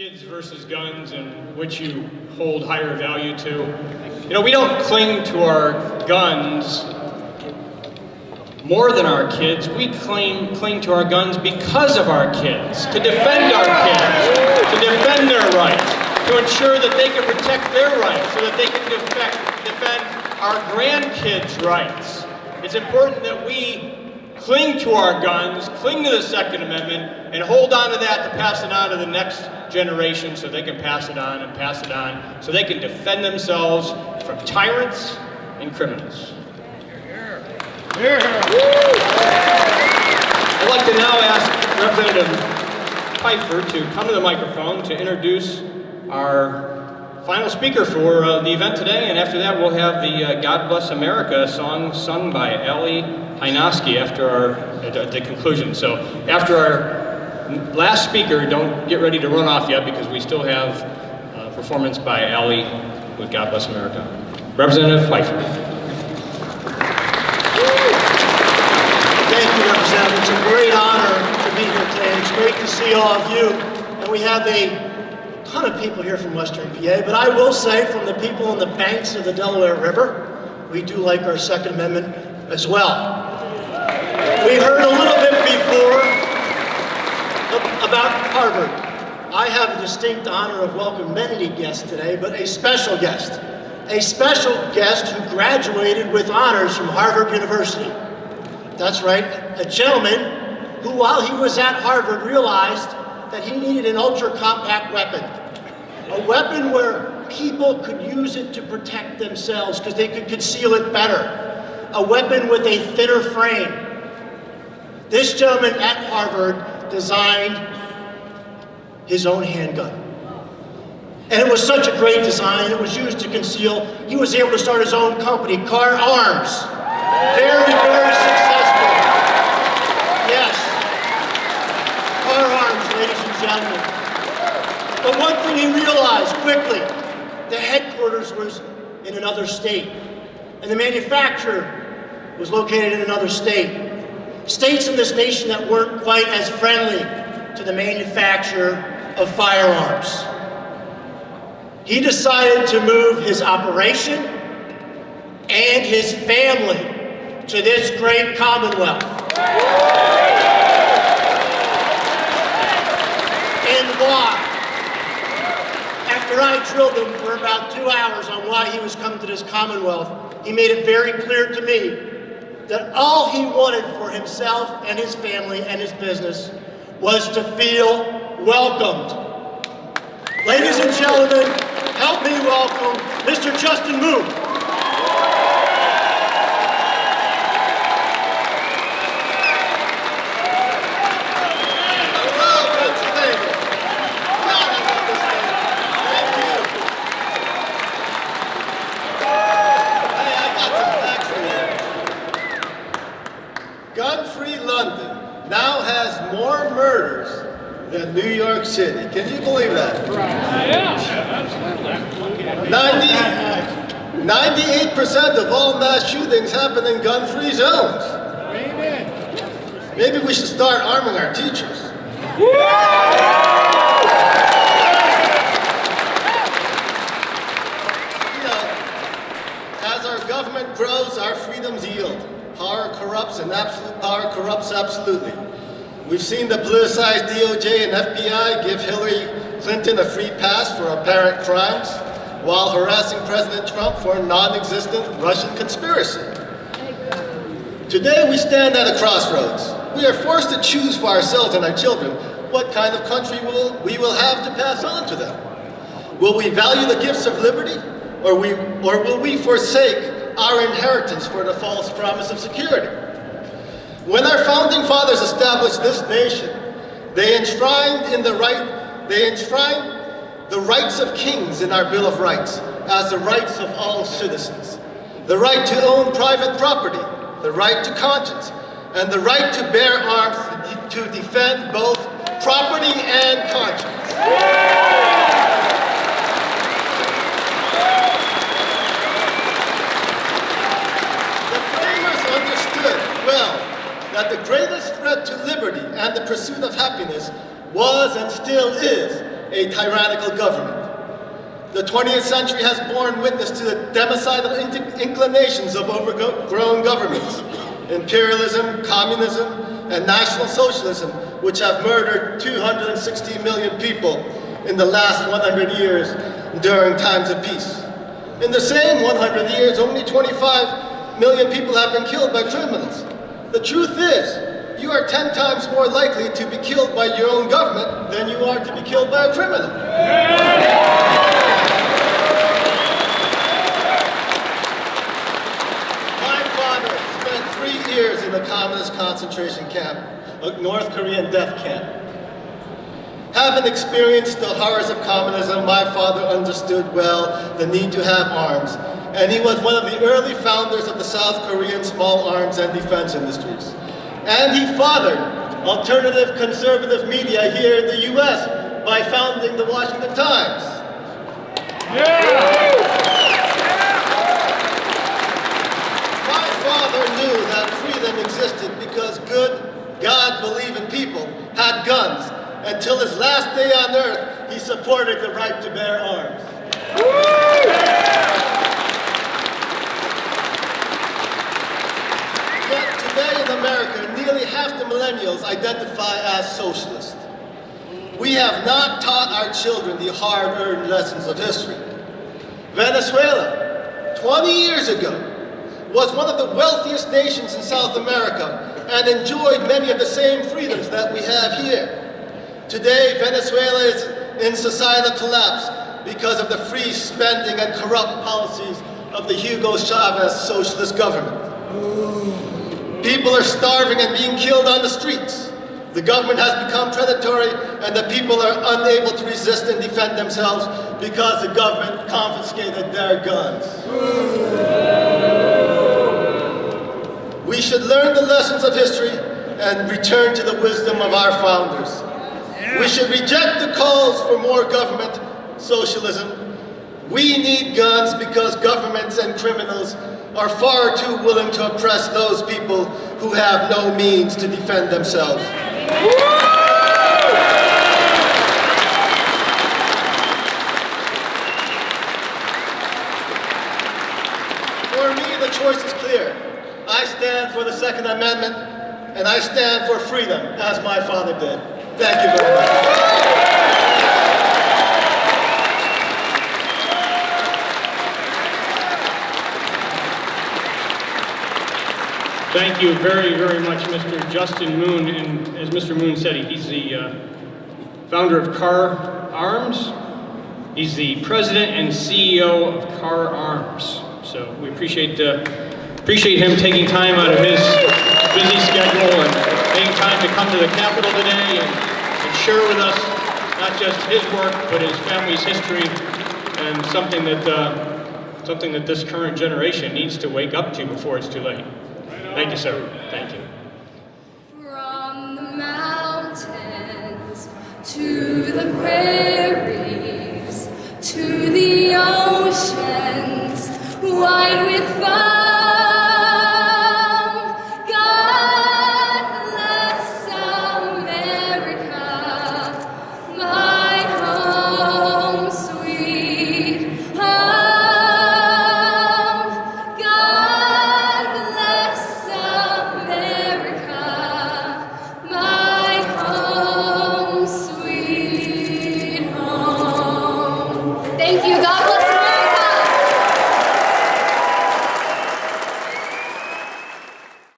kids versus guns and which you hold higher value to. You know, we don't cling to our guns more than our kids. We cling to our guns because of our kids, to defend our kids, to defend their rights, to ensure that they can protect their rights, so that they can defend our grandkids' rights. It's important that we cling to our guns, cling to the Second Amendment, and hold on to that to pass it on to the next generation so they can pass it on and pass it on so they can defend themselves from tyrants and criminals. I'd like to now ask Representative Pfeiffer to come to the microphone to introduce our final speaker for the event today, and after that we'll have the God Bless America song sung by Allie Hynoski at the conclusion. So after our last speaker, don't get ready to run off yet because we still have a performance by Allie with God Bless America. Representative Pfeiffer. Thank you, Representative. It's a great honor to be here today. It's great to see all of you. And we have a ton of people here from Western PA, but I will say from the people on the banks of the Delaware River, we do like our Second Amendment as well. We heard a little bit before about Harvard. I have the distinct honor of welcoming many guests today, but a special guest who graduated with honors from Harvard University. That's right, a gentleman who, while he was at Harvard, realized that he needed an ultra-compact weapon. A weapon where people could use it to protect themselves because they could conceal it better. A weapon with a thinner frame. This gentleman at Harvard designed his own handgun. And it was such a great design, it was used to conceal. He was able to start his own company, Kahr Arms. Very, very successful. Yes. Kahr Arms, ladies and gentlemen. But one thing he realized quickly, the headquarters was in another state, and the manufacturer was located in another state. States in this nation that weren't quite as friendly to the manufacture of firearms. He decided to move his operation and his family to this great Commonwealth. And why? After I drilled him for about 2 hours on why he was coming to this Commonwealth, he made it very clear to me that all he wanted for himself and his family and his business was to feel welcomed. Ladies and gentlemen, help me welcome Mr. Justin Moon. Gun-free London now has more murders than New York City. Can you believe that? Yeah. 98% of all mass shootings happen in gun-free zones. Maybe we should start arming our teachers. You know, as our government grows, our freedoms yield. Power corrupts, and absolute power corrupts absolutely. We've seen the politicized DOJ and FBI give Hillary Clinton a free pass for apparent crimes while harassing President Trump for a non-existent Russian conspiracy. Today we stand at a crossroads. We are forced to choose for ourselves and our children what kind of country we will have to pass on to them. Will we value the gifts of liberty, or will we forsake our inheritance for the false promise of security? When our founding fathers established this nation, they enshrined the rights of kings in our Bill of Rights as the rights of all citizens. The right to own private property, the right to conscience, and the right to bear arms to defend both property and conscience. That the greatest threat to liberty and the pursuit of happiness was and still is a tyrannical government. The 20th century has borne witness to the democidal inclinations of overgrown governments, imperialism, communism, and National Socialism, which have murdered 260 million people in the last 100 years during times of peace. In the same 100 years, only 25 million people have been killed by criminals. The truth is, you are 10 times more likely to be killed by your own government than you are to be killed by a criminal. My father spent 3 years in a communist concentration camp, a North Korean death camp. Having experienced the horrors of communism, my father understood well the need to have arms, and he was one of the early founders of the South Korean small arms and defense industries. And he fathered alternative conservative media here in the US by founding the Washington Times. My father knew that freedom existed because good, God-believing people had guns. Until his last day on earth, he supported the right to bear arms. Yet today in America, nearly half the millennials identify as socialist. We have not taught our children the hard-earned lessons of history. Venezuela, 20 years ago, was one of the wealthiest nations in South America and enjoyed many of the same freedoms that we have here. Today, Venezuela is in societal collapse because of the free spending and corrupt policies of the Hugo Chavez socialist government. People are starving and being killed on the streets. The government has become predatory and the people are unable to resist and defend themselves because the government confiscated their guns. We should learn the lessons of history and return to the wisdom of our founders. We should reject the calls for more government socialism. We need guns because governments and criminals are far too willing to oppress those people who have no means to defend themselves. For me, the choice is clear. I stand for the Second Amendment, and I stand for freedom, as my father did. Thank you very much. Thank you very, very much, Mr. Justin Moon. And as Mr. Moon said, he's the founder of Kahr Arms. He's the president and CEO of Kahr Arms. So we appreciate him taking time out of his busy schedule and taking time to come to the Capitol today and share with us not just his work, but his family's history, and something that this current generation needs to wake up to before it's too late. Thank you, sir. Thank you. From the mountains to the prairies to the oceans wide with foam. God bless America, my home, sweet home. God bless America, my home, sweet home. Thank you, God.